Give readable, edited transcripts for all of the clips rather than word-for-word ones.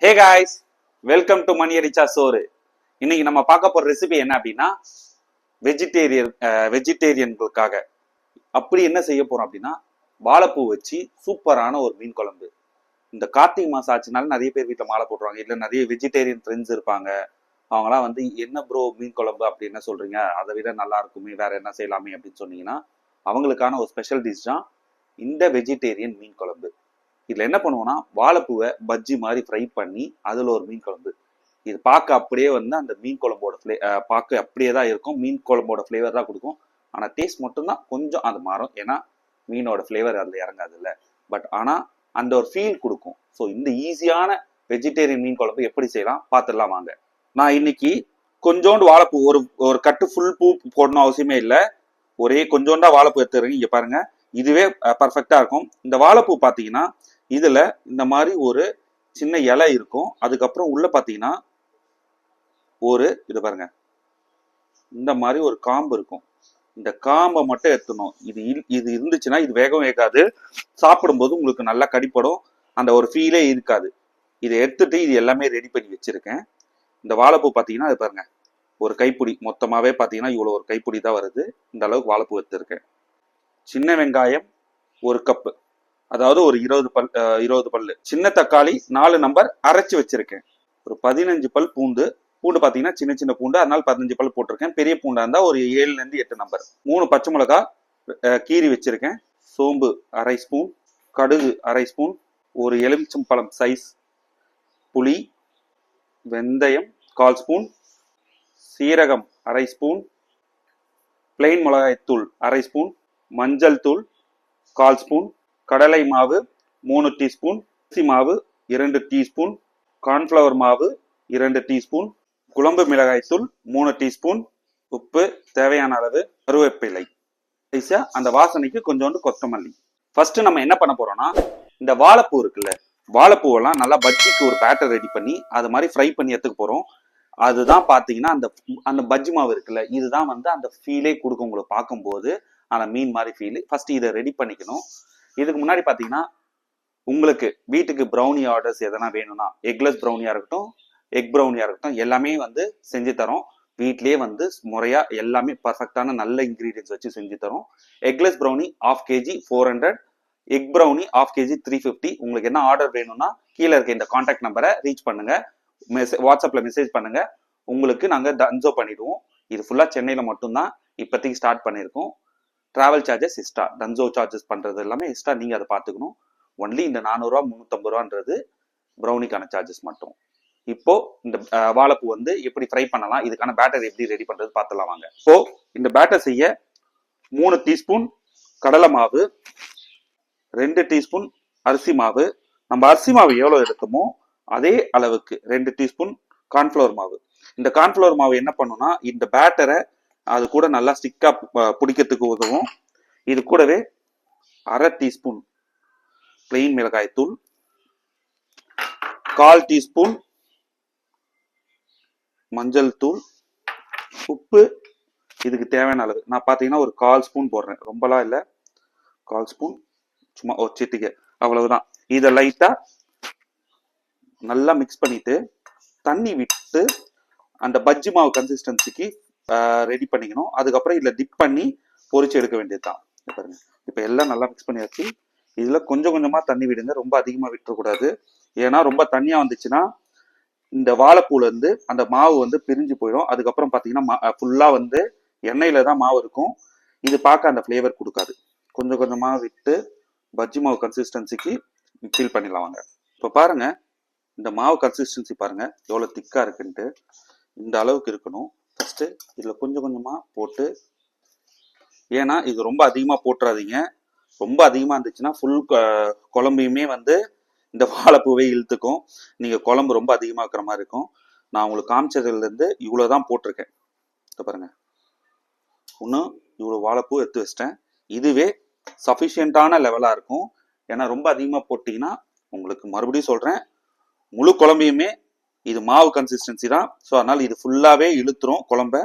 Hey guys, welcome to மணி ரிச்சா சோறு. இன்னைக்கு நம்ம பார்க்க போற ரெசிபி என்ன அப்படின்னா வெஜிடேரியன்களுக்காக அப்படி என்ன செய்ய போறோம் அப்படின்னா வாழைப்பூ வச்சு சூப்பரான ஒரு மீன் குழம்பு. இந்த கார்த்திகை மாசம் ஆச்சுனால நிறைய பேர் வீட்டில் மாலை போட்டுருவாங்க. இல்லை நிறைய வெஜிடேரியன் ஃப்ரெண்ட்ஸ் இருப்பாங்க. அவங்களாம் வந்து என்ன ப்ரோ மீன் குழம்பு அப்படி என்ன சொல்றீங்க, அதை விட நல்லா இருக்குமே, வேற என்ன செய்யலாமே அப்படின்னு சொன்னீங்கன்னா அவங்களுக்கான ஒரு ஸ்பெஷல் டிஷ் தான் இந்த வெஜிடேரியன் மீன் குழம்பு. இதுல என்ன பண்ணுவோம்னா வாழைப்பூவை பஜ்ஜி மாதிரி ஃப்ரை பண்ணி அதுல ஒரு மீன் குழம்பு. இது பார்க்க அப்படியே வந்து அந்த மீன் குழம்போட பார்க்க அப்படியே தான் இருக்கும். மீன் குழம்போட ஃப்ளேவர் தான் கொடுக்கும். ஆனா டேஸ்ட் மட்டும்தான் கொஞ்சம் அது மாறும். ஏன்னா மீனோட ஃப்ளேவர் அதுல இறங்காது இல்லை. பட் ஆனா அந்த ஒரு ஃபீல் கொடுக்கும். ஸோ இந்த ஈஸியான வெஜிடேரியன் மீன் குழம்பு எப்படி செய்யலாம் பார்த்துடலாம் வாங்க. நான் இன்னைக்கு கொஞ்சோண்டு வாழைப்பூ, ஒரு ஒரு கட்டு ஃபுல் பூ போடணும் அவசியமே இல்லை. ஒரே கொஞ்சோண்டா வாழைப்பூ எடுத்துறீங்க. இங்க பாருங்க, இதுவே பர்ஃபெக்டா இருக்கும். இந்த வாழைப்பூ பாத்தீங்கன்னா இதுல இந்த மாதிரி ஒரு சின்ன இலை இருக்கும். அதுக்கப்புறம் உள்ள பாத்தீங்கன்னா இது பாருங்க, இந்த மாதிரி ஒரு காம்பு இருக்கும். இந்த காம்பை மட்டும் எடுத்துணும். இது இருந்துச்சுன்னா இது வேகம் வேகாது. சாப்பிடும்போது உங்களுக்கு நல்லா கடிப்படும். அந்த ஒரு ஃபீலே இருக்காது. இதை எடுத்துட்டு இது எல்லாமே ரெடி பண்ணி வச்சிருக்கேன். இந்த வாழைப்பூ பாத்தீங்கன்னா அது பாருங்க, ஒரு கைப்பிடி மொத்தமாவே பாத்தீங்கன்னா இவ்வளவு ஒரு கைப்பிடி தான் வருது. இந்த அளவுக்கு வாழைப்பூ எடுத்திருக்கேன். சின்ன வெங்காயம் ஒரு கப்பு, அதாவது ஒரு 20 பல்லு. சின்ன தக்காளி 4 நம்பர் அரைச்சு வச்சிருக்கேன். ஒரு 15 பல் பூண்டு. பூண்டு பாத்தீங்கன்னா சின்ன சின்ன பூண்டு, அதனால 15 பல் போட்டிருக்கேன். பெரிய பூண்டா இருந்தா ஒரு 7ல இருந்து 8 நம்பர். 3 பச்சை மிளகா கீரி வச்சிருக்கேன். சோம்பு அரை ஸ்பூன், கடுகு அரை ஸ்பூன், ஒரு எலுமிச்சம்பழம் சைஸ் புளி, வெந்தயம் 1/4 ஸ்பூன், சீரகம் அரை ஸ்பூன், பிளெயின் மிளகாய் தூள் அரை ஸ்பூன், மஞ்சள் தூள் 1/4 ஸ்பூன், கடலை மாவு 3 டீஸ்பூன், அரிசி மாவு 2 டீஸ்பூன், கார்ன்ஃப்ளவர் மாவு 2 டீஸ்பூன், குழம்பு மிளகாய் தூள் 3 டீஸ்பூன், உப்பு தேவையான அளவு, கருவேப்பிலை, அந்த வாசனைக்கு கொஞ்சோண்டு கொத்தமல்லி. ஃபர்ஸ்ட் நம்ம என்ன பண்ண போறோம்னா இந்த வாழைப்பூ இருக்குல்ல, வாழைப்பூவெல்லாம் நல்லா பஜ்ஜிக்கு ஒரு பேட்டர் ரெடி பண்ணி அது மாதிரி ஃப்ரை பண்ணி எடுத்துக்க போறோம். அதுதான் பாத்தீங்கன்னா அந்த பஜ்ஜி மாவு இருக்குல்ல, இதுதான் வந்து அந்த ஃபீலே கொடுக்கும். உங்களுக்கு பார்க்கும்போது அந்த மீன் மாதிரி ஃபீல். ஃபர்ஸ்ட் இதை ரெடி பண்ணிக்கணும். இதுக்கு முன்னாடி பாத்தீங்கன்னா உங்களுக்கு வீட்டுக்கு ப்ரௌனி ஆர்டர்ஸ் எதனா வேணும்னா எக்லெஸ் ப்ரௌனியா இருக்கட்டும், எக் ப்ரௌனியா இருக்கட்டும், எல்லாமே வந்து செஞ்சு தரோம். வீட்லயே வந்து முறையா எல்லாமே பர்ஃபெக்டான நல்ல இன்கிரீடியன்ஸ் வச்சு செஞ்சு தரோம். Eggless brownie 1/2 kg 400, egg brownie 1/2 kg 350. உங்களுக்கு என்ன ஆர்டர் வேணும்னா கீழே இருக்க இந்த கான்டாக்ட் நம்பரை ரீச் பண்ணுங்க, வாட்ஸ்அப்ல மெசேஜ் பண்ணுங்க. உங்களுக்கு நாங்க டன்சோ பண்ணிடுவோம். இது ஃபுல்லா சென்னையில மட்டும்தான் இப்போதைக்கு ஸ்டார்ட் பண்ணியிருக்கோம். Travel charges extra, Dunzo charges பண்றது எல்லாமே எக்ஸ்ட்ரா, நீங்க அதை பார்த்துக்கணும். ஒன்லி இந்த 400 ரூபா 350 ரூபான்றது ப்ரௌனிக்கான சார்ஜஸ் மட்டும். இப்போ இந்த வாழைப்பூ வந்து எப்படி ஃப்ரை பண்ணலாம், இதுக்கான பேட்டர் எப்படி ரெடி பண்றது பார்த்துலாம் வாங்க. இப்போ இந்த பேட்டர் செய்ய 3 டீஸ்பூன் கடலை மாவு, 2 டீஸ்பூன் அரிசி மாவு. நம்ம அரிசி மாவு எவ்வளவு எடுத்தோமோ அதே அளவுக்கு 2 டீஸ்பூன் கார்ன்ஃப்ளவர் மாவு. இந்த கார்ன்ஃப்ளவர் மாவு என்ன பண்ணும்னா இந்த பேட்டரை அது கூட நல்லா ஸ்டிக்கா பிடிக்கிறதுக்கு உதவும். இது கூடவே 1/2 டீஸ்பூன் பிளெயின் மிளகாய் தூள், 1/4 டீஸ்பூன் மஞ்சள் தூள், உப்பு இதுக்கு தேவையான அளவு. நான் பாத்தீங்கன்னா ஒரு 1/4 ஸ்பூன் போடுறேன், ரொம்பலாம் இல்லை, 1/4 ஸ்பூன், சும்மா ஒரு சிட்டிகை, அவ்வளவுதான். இதை லைட்டா நல்லா மிக்ஸ் பண்ணிட்டு தண்ணி விட்டு அந்த பஜ்ஜி மாவு கன்சிஸ்டன்சிக்கு ரெடி பண்ணிக்கணும். அதுக்கப்புறம் இதுல டிப் பண்ணி பொரிச்சு எடுக்க வேண்டியதுதான். பாருங்க, இப்ப எல்லாம் நல்லா மிக்ஸ் பண்ணியாச்சு. இதுல கொஞ்சம் கொஞ்சமா தண்ணி விடுங்க, ரொம்ப அதிகமா விட்டுறக்கூடாது. ஏன்னா ரொம்ப தண்ணியா வந்துச்சுன்னா இந்த வாழைப்பூல இருந்து அந்த மாவு வந்து பிரிஞ்சு போயிடும். அதுக்கப்புறம் பாத்தீங்கன்னா ஃபுல்லா வந்து எண்ணெயில தான் மாவு இருக்கும். இது பார்க்க அந்த ஃபிளேவர் கொடுக்காது. கொஞ்சம் கொஞ்சமா விட்டு பஜ்ஜி மாவு கன்சிஸ்டன்சிக்கு ஃபில் பண்ணிடலாம் வாங்க. இப்ப பாருங்க, இந்த மாவு கன்சிஸ்டன்சி பாருங்க எவ்வளவு திக்கா இருக்குன்ட்டு. இந்த அளவுக்கு இருக்கணும். ஃபர்ஸ்ட் இதுல கொஞ்சம் கொஞ்சமா போட்டு, ஏன்னா இது ரொம்ப அதிகமா போட்டுறாதீங்க. ரொம்ப அதிகமா இருந்துச்சுன்னா ஃபுல் குழம்பையுமே வந்து இந்த வாழைப்பூவே இழுத்துக்கும். நீங்க குழம்பு ரொம்ப அதிகமா இருக்கிற மாதிரி இருக்கும். நான் உங்களுக்கு காமிச்சதுல இருந்து இவ்வளவுதான் போட்டிருக்கேன். பாருங்க, இன்னும் இவ்வளவு வாழைப்பூ எடுத்து வச்சிட்டேன். இதுவே சஃபிஷியன்டான லெவலா இருக்கும். ஏன்னா ரொம்ப அதிகமா போட்டீங்கன்னா உங்களுக்கு மறுபடியும் சொல்றேன், முழு குழம்பையுமே இது மாவு கன்சிஸ்டன்சி தான். ஸோ அதனால இது ஃபுல்லாவே இழுத்துரும் குழம்ப.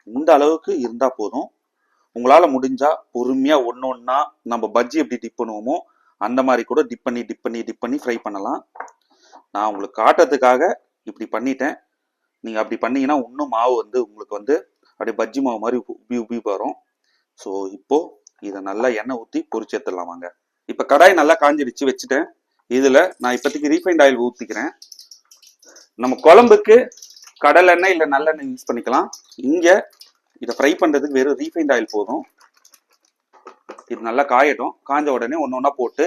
இந்த அளவுக்கு இருந்தா போதும். உங்களால முடிஞ்சா பொறுமையா ஒன்னொன்னா நம்ம பஜ்ஜி எப்படி டிப் பண்ணுவோமோ அந்த மாதிரி கூட டிப் பண்ணி ஃப்ரை பண்ணலாம். நான் உங்களுக்கு காட்டுறதுக்காக இப்படி பண்ணிட்டேன். நீங்க அப்படி பண்ணீங்கன்னா இன்னும் மாவு வந்து உங்களுக்கு வந்து அப்படியே பஜ்ஜி மாவு மாதிரி உப்பி உப்பி வரும். ஸோ இப்போ இதை நல்லா எண்ணெய் ஊற்றி பொரிச்சு எடுத்துடலாம் வாங்க. இப்போ கடாய் நல்லா காஞ்சிடுச்சு வச்சுட்டேன். இதுல நான் இப்போதைக்கு ரீஃபைண்ட் ஆயில் ஊற்றிக்கிறேன். நம்ம குழம்புக்கு கடல் எண்ணெய் இல்லை நல்லெண்ணெய் யூஸ் பண்ணிக்கலாம். இங்க இதை ஃப்ரை பண்றதுக்கு வெறும் ரீஃபைண்ட் ஆயில் போதும். இது நல்லா காயட்டும். காஞ்ச உடனே ஒன்று ஒன்றா போட்டு,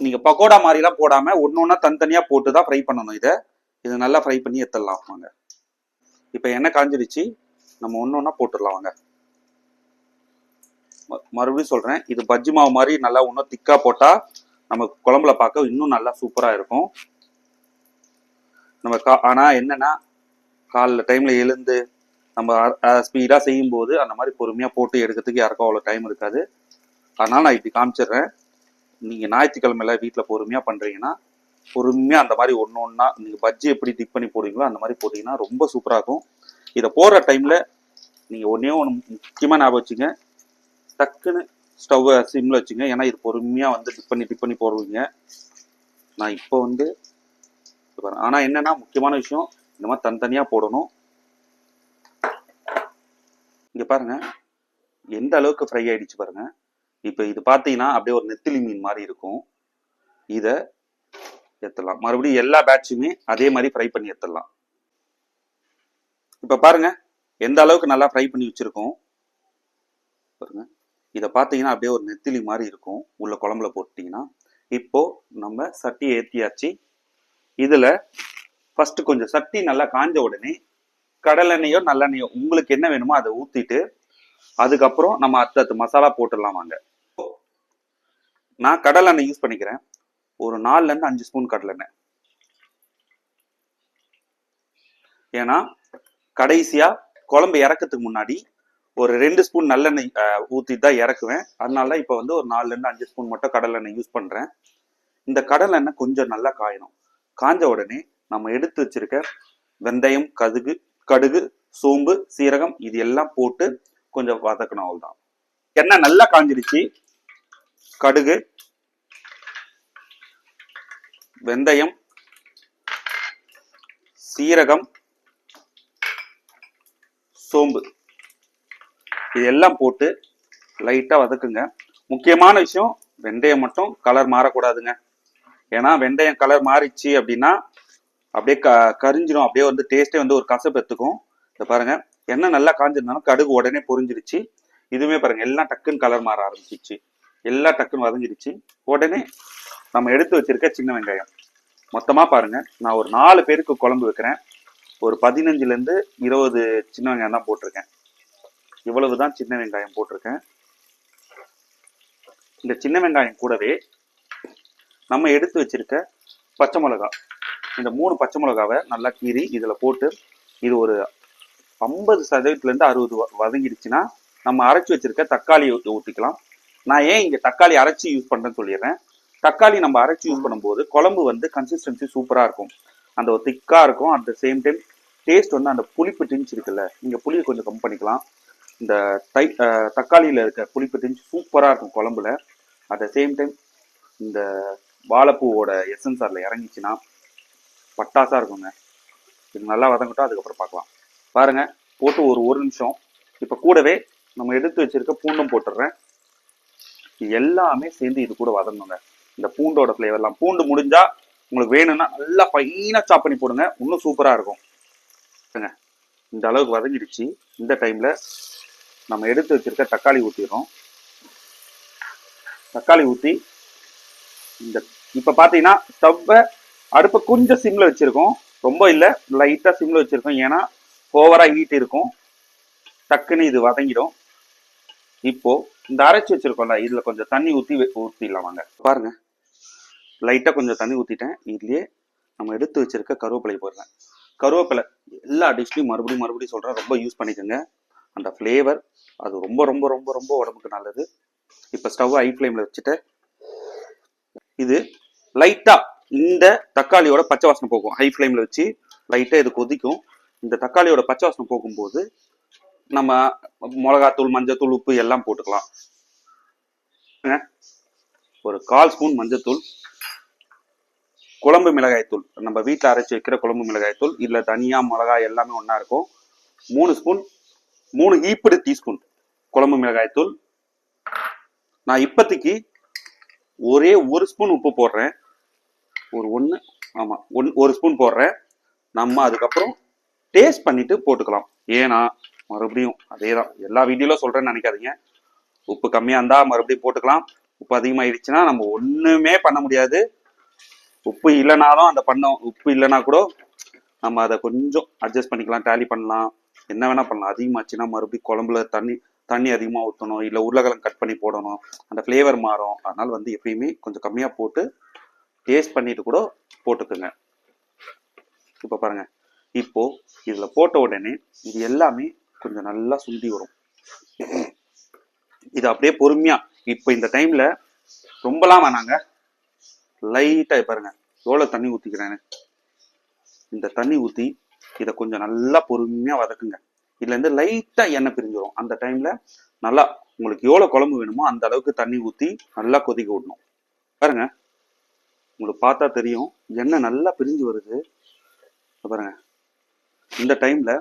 நீங்க பக்கோடா மாதிரிலாம் போடாம ஒன்று ஒன்றா தனித்தனியா போட்டு தான் ஃப்ரை பண்ணணும். இதை நல்லா ஃப்ரை பண்ணி எடுத்துடலாம் வாங்க. இப்போ எண்ணெய் காஞ்சிடுச்சு, நம்ம ஒன்று ஒன்றா போட்டுடலாம் வாங்க. மறுபடியும் சொல்றேன், இது பஜ்ஜி மாவு மாதிரி நல்லா இன்னும் திக்கா போட்டா நம்ம குழம்புல பார்க்க இன்னும் நல்லா சூப்பரா இருக்கும். நம்ம ஆனா என்னன்னா, காலைல டைம்ல எழுந்து நம்ம ஸ்பீடா செய்யும் போது அந்த மாதிரி பொறுமையா போட்டு எடுக்கிறதுக்கு யாருக்கும் அவ்வளோ டைம் இருக்காது. அதனால நான் இப்படி காமிச்சிடுறேன். நீங்க ஞாயிற்றுக்கிழமையில வீட்டில் பொறுமையா பண்றீங்கன்னா பொறுமையா அந்த மாதிரி ஒன்று ஒன்றா நீங்க பஜ்ஜி எப்படி டிப் பண்ணி போடுவீங்களோ அந்த மாதிரி போட்டீங்கன்னா ரொம்ப சூப்பரா இருக்கும். இதை போடுற டைம்ல நீங்க ஒன்னே ஒன்று முக்கியமா ஞாபகம் வச்சுங்க, டக்குன்னு ஸ்டவ்வை சிம்ல வச்சுங்க. ஏன்னா இது பொறுமையா வந்து டிப் பண்ணி போடுவீங்க. நான் இப்போ வந்து ஆனா என்னன்னா முக்கியமான விஷயம், இந்த மாதிரி தனித்தனியா போடணும். இங்க பாருங்க எந்த அளவுக்கு ஃப்ரை ஆயிடுச்சு பாருங்க. இப்போ இது பார்த்தீங்கன்னா அப்படியே ஒரு நெத்திலி மீன் மாதிரி இருக்கும். இதை எடுத்துடலாம். மறுபடியும் எல்லா பேட்சுமே அதே மாதிரி ஃப்ரை பண்ணி எடுத்துடலாம். இப்போ பாருங்க எந்த அளவுக்கு நல்லா ஃப்ரை பண்ணி வச்சிருக்கோம் பாருங்க. இதை பார்த்தீங்கன்னா அப்படியே ஒரு நெத்திலி மாதிரி இருக்கும் உள்ள குழம்புல போட்டீங்கன்னா. இப்போ நம்ம சட்டியை ஏற்றியாச்சு. இதுல ஃபர்ஸ்ட் கொஞ்சம் சட்டி நல்லா காஞ்ச உடனே கடலெண்ணெயோ நல்லெண்ணெயோ உங்களுக்கு என்ன வேணுமோ அதை ஊற்றிட்டு அதுக்கப்புறம் நம்ம அடுத்த மசாலா போட்டுடலாம் வாங்க. நான் கடலெண்ணெய் யூஸ் பண்ணிக்கிறேன். ஒரு 4லேருந்து 5 ஸ்பூன் கடலெண்ணெய். ஏன்னா கடைசியா குழம்பு இறக்கிறதுக்கு முன்னாடி ஒரு 2 ஸ்பூன் நல்லெண்ணெய் ஊற்றிட்டு தான் இறக்குவேன். அதனால இப்போ வந்து ஒரு 4லேருந்து 5 ஸ்பூன் மட்டும் கடலெண்ணெய் யூஸ் பண்றேன். இந்த கடலெண்ணெய் கொஞ்சம் நல்லா காயணும். காஞ்ச உடனே நம்ம எடுத்து வச்சிருக்க வெந்தயம், கடுகு, சோம்பு, சீரகம் இது எல்லாம் போட்டு கொஞ்சம் வதக்கணும். அவ்வளவுதான். எண்ணெய் நல்லா காஞ்சிடுச்சு. கடுகு, வெந்தயம், சீரகம், சோம்பு இது எல்லாம் போட்டு லைட்டா வதக்குங்க. முக்கியமான விஷயம், வெந்தயம் மட்டும் கலர் மாறக்கூடாதுங்க. ஏன்னா வெந்தயம் கலர் மாறிச்சு அப்படின்னா அப்படியே கரிஞ்சிடும். அப்படியே வந்து டேஸ்டே வந்து ஒரு கசப்பு எடுத்துக்கும். இதை பாருங்க எண்ணெய் நல்லா காஞ்சிருந்தாலும் கடுகு உடனே பொரிஞ்சிருச்சு. இதுவுமே பாருங்க எல்லாம் டக்குன்னு கலர் மாற ஆரம்பிச்சிச்சு. எல்லாம் டக்குன்னு வதங்கிடுச்சு. உடனே நம்ம எடுத்து வச்சிருக்க சின்ன வெங்காயம் மொத்தமா பாருங்க, நான் ஒரு 4 பேருக்கு குழம்பு வைக்கிறேன். ஒரு 15லேருந்து 20 சின்ன வெங்காயம் தான் போட்டிருக்கேன். இவ்வளவுதான் சின்ன வெங்காயம் போட்டிருக்கேன். இந்த சின்ன வெங்காயம் கூடவே நம்ம எடுத்து வச்சிருக்க பச்சை மிளகா, இந்த 3 பச்சை மிளகாவை நல்லா கீறி இதுல போட்டு இது ஒரு 50%லேருந்து 60 வதங்கிடுச்சுன்னா நம்ம அரைச்சி வச்சிருக்க தக்காளியை ஊற்றிக்கலாம். நான் ஏன் இங்க தக்காளி அரைச்சி யூஸ் பண்றேன்னு சொல்லிடுறேன். தக்காளி நம்ம அரைச்சி யூஸ் பண்ணும்போது குழம்பு வந்து கன்சிஸ்டன்சி சூப்பரா இருக்கும். அந்த ஒரு திக்கா இருக்கும். At the same time taste வந்து அந்த புளிப்பு டிஞ்ச் இருக்குல்ல, நீங்க புளியை கொஞ்சம் கம்மி பண்ணிக்கலாம். இந்த தக்காளியில இருக்க புளிப்பு டிஞ்ச் சூப்பரா இருக்கும் குழம்புல. அட் த சேம் டைம் இந்த வாழைப்பூவோட எசன்ஸ் அதில் இறங்கிச்சுன்னா பட்டாசா இருக்குங்க. இது நல்லா வதங்கட்டும், அதுக்கப்புறம் பார்க்கலாம். பாருங்க போட்டு ஒரு நிமிஷம். இப்போ கூடவே நம்ம எடுத்து வச்சிருக்க பூண்டும் போட்டுடுறேன். இது எல்லாமே சேர்ந்து இது கூட வதங்கணுங்க. இந்த பூண்டோட ஃப்ளேவர்லாம், பூண்டு முடிஞ்சா உங்களுக்கு வேணும்னா நல்லா ஃபைனா சாப் பண்ணி போடுங்க, இன்னும் சூப்பரா இருக்கும். இந்த அளவுக்கு வதங்கிடுச்சு. இந்த டைம்ல நம்ம எடுத்து வச்சிருக்க தக்காளி ஊற்றிடுறோம். தக்காளி ஊற்றி இந்த இப்ப பாத்தீங்கன்னா ஸ்டவ்வை அடுப்பை கொஞ்சம் சிம்ல வச்சிருக்கோம். ரொம்ப இல்லை, லைட்டா சிம்ல வச்சிருக்கோம். ஏன்னா ஓவரா ஹீட் இருக்கும், டக்குன்னு இது வதங்கிடும். இப்போ இந்த அரைச்சி வச்சிருக்கோம்ல, இதுல கொஞ்சம் தண்ணி ஊற்றிடலாம் வாங்க. பாருங்க லைட்டா கொஞ்சம் தண்ணி ஊத்திட்டேன். இதுலயே நம்ம எடுத்து வச்சிருக்க கருவேப்பிலை போடுறேன். கருவேப்பிலை எல்லா டிஷ்லையும் மறுபடியும் சொல்றேன், ரொம்ப யூஸ் பண்ணிக்கோங்க. அந்த ஃப்ளேவர் அது ரொம்ப ரொம்ப ரொம்ப ரொம்ப உடம்புக்கு நல்லது. இப்போ ஸ்டவ் ஹை ஃப்ளேம்ல வச்சுட்டு இது லைட்டா இந்த தக்காளியோட பச்சை வாசனை போகும். ஹை ஃப்ளேம்ல வச்சு லைட்டா இது கொதிக்கும். இந்த தக்காளியோட பச்சை வாசனை போகும்போது நம்ம மிளகாத்தூள், மஞ்சத்தூள், உப்பு எல்லாம் போட்டுக்கலாம். ஒரு 1/4 ஸ்பூன் மஞ்சத்தூள், குழம்பு மிளகாய் தூள், நம்ம வீட்டில் அரைச்சி வைக்கிற குழம்பு மிளகாய் தூள், இல்லை தனியா மிளகாய் எல்லாமே ஒன்றா இருக்கும். 3 ஸ்பூன், 3 ஈப்பிடு டீஸ்பூன் குழம்பு மிளகாய் தூள். நான் இப்போதைக்கு ஒரே 1 ஸ்பூன் உப்பு போடுறேன். ஒரு ஸ்பூன் போடுறேன். நம்ம அதுக்கப்புறம் டேஸ்ட் பண்ணிட்டு போட்டுக்கலாம். ஏன்னா மறுபடியும் அதே தான் எல்லா வீடியோல சொல்றேன்னு நினைக்காதீங்க. உப்பு கம்மியா இருந்தா மறுபடியும் போட்டுக்கலாம். உப்பு அதிகமாயிடுச்சுன்னா நம்ம ஒண்ணுமே பண்ண முடியாது. உப்பு இல்லைனாலும் உப்பு இல்லைனா கூட நம்ம அதை கொஞ்சம் அட்ஜஸ்ட் பண்ணிக்கலாம், டேலி பண்ணலாம், என்ன வேணா பண்ணலாம். அதிகமாச்சுன்னா மறுபடியும் குழம்புல தண்ணி அதிகமாக ஊற்றணும், இல்லை உருளைக்கிழங்கு கட் பண்ணி போடணும், அந்த ஃப்ளேவர் மாறும். அதனால எப்பயுமே கொஞ்சம் கம்மியாக போட்டு டேஸ்ட் பண்ணிட்டு கூட போட்டுக்குங்க. இப்போ பாருங்க, இப்போ இதுல போட்ட உடனே இது எல்லாமே கொஞ்சம் நல்லா சுண்டி வரும். இது அப்படியே பொறுமையா இப்போ இந்த டைம்ல ரொம்பலாம் வேணாங்க, லைட்டா பாருங்க எவ்வளவு தண்ணி ஊத்திக்கிறேன்னு. இந்த தண்ணி ஊத்தி இதை கொஞ்சம் நல்லா பொறுமையா வதக்குங்க. இதுல இருந்து லைட்டா எண்ணெய் பிரிஞ்சிடும். அந்த டைம்ல நல்லா உங்களுக்கு எவ்வளவு குழம்பு வேணுமோ அந்த அளவுக்கு தண்ணி ஊத்தி நல்லா கொதிக்க விடணும். பாருங்க, உங்களுக்கு பார்த்தா தெரியும் எண்ணெய் நல்லா பிரிஞ்சு வருது பாருங்க. இந்த டைம்ல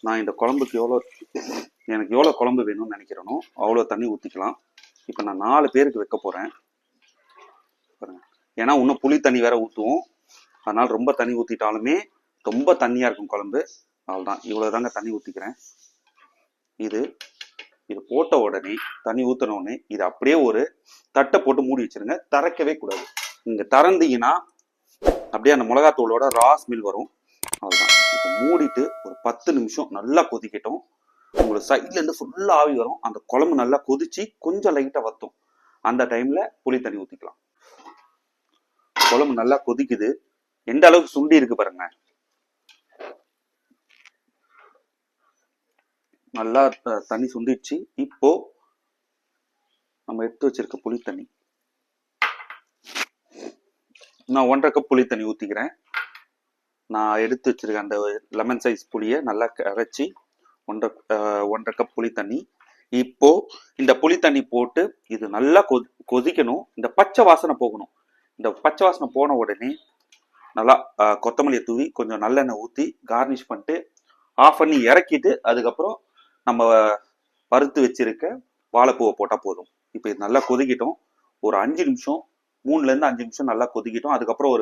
நான் இந்த குழம்புக்கு எனக்கு எவ்வளோ குழம்பு வேணும்னு நினைக்கிறேனோ அவ்வளோ தண்ணி ஊற்றிக்கலாம். இப்போ நான் 4 பேருக்கு வைக்க போகிறேன் பாருங்க. ஏன்னா இன்னும் புளி தண்ணி வேற ஊற்றுவோம். அதனால் ரொம்ப தண்ணி ஊற்றிட்டாலுமே ரொம்ப தண்ணியாக இருக்கும் குழம்பு. அவ்வளோதான், இவ்வளோ தாங்க தண்ணி ஊற்றிக்கிறேன். இது போட்ட உடனே தண்ணி ஊற்றின உடனே இது அப்படியே ஒரு தட்டை போட்டு மூடி வச்சிருங்க. திறக்கவே கூடாது. நீங்கள் திறந்தீங்கன்னா அப்படியே அந்த மிளகாத்தூளோட ரா ஸ்மெல் வரும். அவ்வளோதான். இப்போ மூடிட்டு ஒரு 10 நிமிஷம் நல்லா கொதிக்கட்டும். உங்களுக்கு சைட்ல இருந்து ஃபுல்லா ஆவி வரும். அந்த குழம்பு நல்லா கொதிச்சு கொஞ்சம் லைட்டா வத்தும். அந்த டைம்ல புளி தண்ணி ஊத்திக்கலாம். குழம்பு நல்லா கொதிக்குது. எந்த அளவுக்கு சுண்டி இருக்கு பாருங்க. நல்லா தண்ணி சுண்டிடுச்சு. இப்போ நம்ம எடுத்து வச்சிருக்க புளி தண்ணி, நான் 1.5 கப் புளி தண்ணி ஊத்திக்கிறேன். நான் எடுத்து வச்சிருக்கேன் அந்த லெமன் சைஸ் புளியை நல்லா கரைச்சி 1.5 கப் புளி தண்ணி. இப்போ இந்த புளி தண்ணி போட்டு இது நல்லா கொதிக்கணும். இந்த பச்சை வாசனை போகணும். இந்த பச்சை வாசனை போன உடனே நல்லா கொத்தமல்லியை தூவி கொஞ்சம் நல்லெண்ணெய் ஊற்றி கார்னிஷ் பண்ணிட்டு ஆஃப் பண்ணி இறக்கிட்டு அதுக்கப்புறம் நம்ம வறுத்து வச்சிருக்க வாழைப்பூவை போட்டால் போதும். இப்போ இது நல்லா கொதிக்கிட்டோம். ஒரு 5 நிமிஷம், 3லேருந்து 5 நிமிஷம் நல்லா கொதிக்கிட்டோம். அதுக்கப்புறம்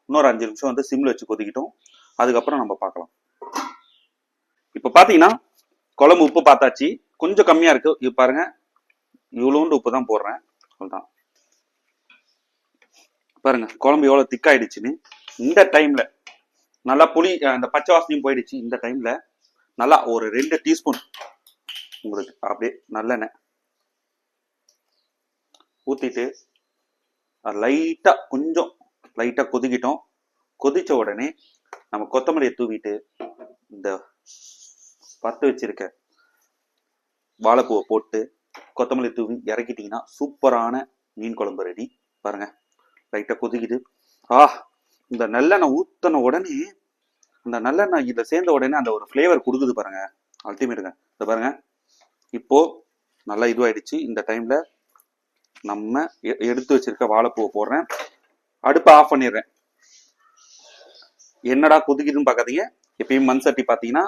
இன்னொரு 5 நிமிஷம் சிம்ல வச்சு கொதிக்கிட்டோம். அதுக்கப்புறம் நம்ம பார்க்கலாம். இப்போ பார்த்தீங்கன்னா குழம்பு உப்பு பார்த்தாச்சு, கொஞ்சம் கம்மியா இருக்கு. இப்போ பாருங்க, இவ்வளோண்டு உப்பு தான் போடுறேன். அவ்வளோதான். பாருங்க குழம்பு எவ்வளவு திக்காயிடுச்சுன்னு. இந்த டைம்ல நல்லா புளி அந்த பச்சை வாசனையும் போயிடுச்சு. இந்த டைம்ல நல்லா ஒரு 2 டீஸ்பூன் உங்களுக்கு அப்படியே நல்லெண்ணெய் ஊத்திட்டு கொஞ்சம் லைட்டா கொதிக்கிட்டோம். கொதிச்ச உடனே நம்ம கொத்தமல்லியை தூவிட்டு இந்த வறுத்து வச்சிருக்க வாழைப்பூவை போட்டு கொத்தமல்லி தூவி இறக்கிட்டீங்கன்னா சூப்பரான மீன் குழம்பு ரெடி. பாருங்க லைட்டா கொதிக்குது. இந்த நல்லெண்ணெய் ஊத்தின உடனே அந்த நல்லெண்ணெய் இதில் சேர்ந்த உடனே அந்த ஒரு ஃப்ளேவர் கொடுக்குது பாருங்க, அல்டிமேட்டுங்க. இதை பாருங்க, இப்போ நல்லா இதுவாயிடுச்சு. இந்த டைம்ல நம்ம எடுத்து வச்சிருக்க வாழைப்பூவை போடுறேன். அடுப்பை ஆஃப் பண்ணிடுறேன். என்னடா கொதிக்குதுன்னு பார்க்காதீங்க. எப்பயும் மண் சட்டி பார்த்தீங்கன்னா,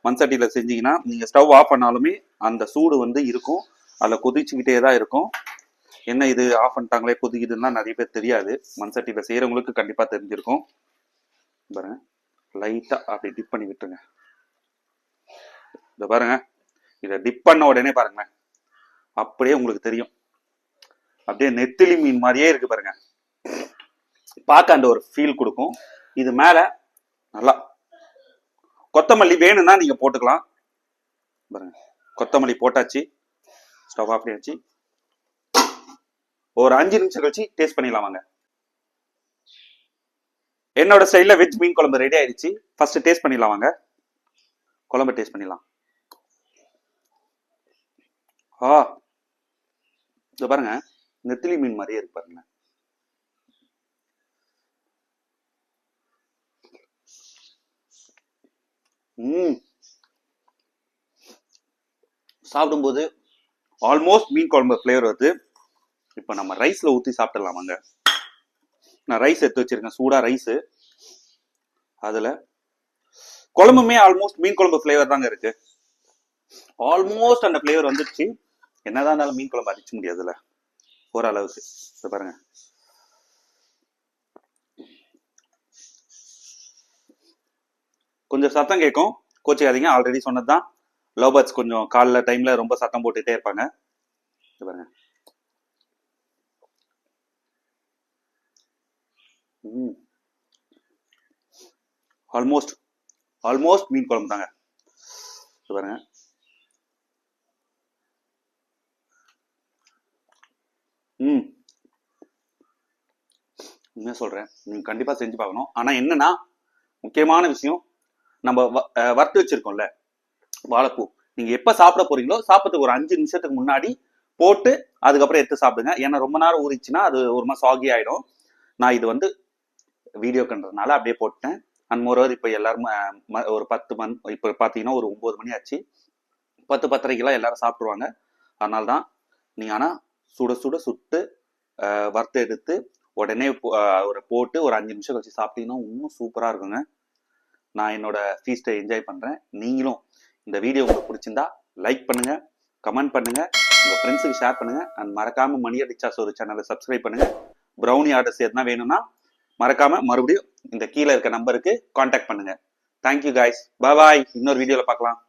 மண் சட்டியில செஞ்சீங்கன்னா நீங்க ஸ்டவ் ஆஃப் பண்ணாலுமே அந்த சூடு இருக்கும். அதில் கொதிச்சுக்கிட்டே தான் இருக்கும். என்ன இது ஆஃப் பண்ணிட்டாங்களே கொதிக்குதுன்னா நிறைய பேர் தெரியாது. மண் சட்டியில செய்யறவங்களுக்கு கண்டிப்பா தெரிஞ்சிருக்கும். பாருங்க, லைட்டா அப்படி டிப் பண்ணி விட்டுருங்க. இதை பாருங்க, இதை டிப் பண்ண உடனே பாருங்க அப்படியே உங்களுக்கு தெரியும், அப்படியே நெத்திலி மீன் மாதிரியே இருக்கு பாருங்க. பார்க்க அந்த ஒரு ஃபீல் கொடுக்கும். இது மேல நல்லா கொத்தமல்லி வேணும்னா நீங்க போட்டுக்கலாம். பாருங்க, கொத்தமல்லி போட்டாச்சு. ஸ்டவ் ஆஃப் பண்ணியாச்சு. ஒரு 5 நிமிஷம் கழிச்சு டேஸ்ட் பண்ணிடலாம் வாங்க. என்னோட ஸ்டைல்ல வெஜ் மீன் குழம்பு ரெடி ஆயிடுச்சு. ஃபர்ஸ்ட் டேஸ்ட் பண்ணிடலாம் வாங்க. குழம்பு டேஸ்ட் பண்ணிடலாம். இது பாருங்க, நெத்திலி மீன் மாதிரியே இருக்கு பாருங்க. சாப்பிடும்போது ஆல்மோஸ்ட் மீன் குழம்பு ஃப்ளேவர் வருது. இப்போ நம்ம ரைஸ்ல ஊற்றி சாப்பிடலாம் வாங்க. நான் ரைஸ் எடுத்து வச்சிருக்கேன், சூடா ரைஸ். அதுல குழம்புமே ஆல்மோஸ்ட் மீன் குழம்பு ஃபிளேவர் தாங்க இருக்கு. ஆல்மோஸ்ட் அந்த ஃபிளேவர் வந்துடுச்சு. என்னதான் இருந்தாலும் மீன் குழம்பு அடிச்சு முடியாதுல்ல, ஓரளவுக்கு. பாருங்க, கொஞ்சம் சத்தம் கேட்கும், கோச்சிக்காதீங்க. ஆல்ரெடி சொன்னதுதான், லவ் பேர்ட்ஸ் கொஞ்சம் காலைல டைம்ல ரொம்ப சத்தம் போட்டுட்டே இருப்பாங்க. பாருங்க, ஆல்மோஸ்ட் ஆல்மோஸ்ட் மீன் குழம்பு தாங்க. பாருங்க, என்ன சொல்றேன், நீங்க கண்டிப்பா செஞ்சு பார்க்கணும். ஆனா என்னன்னா, முக்கியமான விஷயம், நம்ம வறுத்து வச்சிருக்கோம்ல வாழைப்பூ, நீங்க எப்ப சாப்பிட போறீங்களோ சாப்பிட்றதுக்கு ஒரு 5 நிமிஷத்துக்கு முன்னாடி போட்டு அதுக்கப்புறம் எடுத்து சாப்பிடுங்க. ஏன்னா ரொம்ப நேரம் ஊறிச்சுன்னா அது ஒரு மாதிரி சாகி ஆயிடும். நான் இது வந்து வீடியோ கண்டதுனால அப்படியே போட்டேன். அண்ட் மோரோவர் இப்போ எல்லாருமே ஒரு 10 மணி, இப்போ பார்த்தீங்கன்னா ஒரு 9 மணி ஆச்சு. 10-10:30 எல்லாரும் சாப்பிடுவாங்க. அதனால தான் நீங்க ஆனா சுட சுட சுட்டு வறுத்து எடுத்து உடனே ஒரு போட்டு ஒரு 5 நிமிஷம் கழிச்சு சாப்பிட்டீங்கன்னா இன்னும் சூப்பரா இருக்குங்க. நான் என்னோட ஃபீஸ்ட்டை என்ஜாய் பண்றேன். நீங்களும் இந்த வீடியோ உங்களுக்கு பிடிச்சிருந்தா லைக் பண்ணுங்க, கமெண்ட் பண்ணுங்க, உங்க ஃப்ரெண்ட்ஸுக்கு ஷேர் பண்ணுங்க. அண்ட் மறக்காம மணியா டிச்சாஸ் ஒரு சேனலை சப்ஸ்கிரைப் பண்ணுங்க. ப்ரௌனி ஆர்டர்ஸ் எதுனா வேணும்னா மறக்காம மறுபடியும் இந்த கீழே இருக்க நம்பருக்கு கான்டாக்ட் பண்ணுங்க. தேங்க்யூ கைஸ், பாய். இன்னொரு வீடியோல பார்க்கலாம்.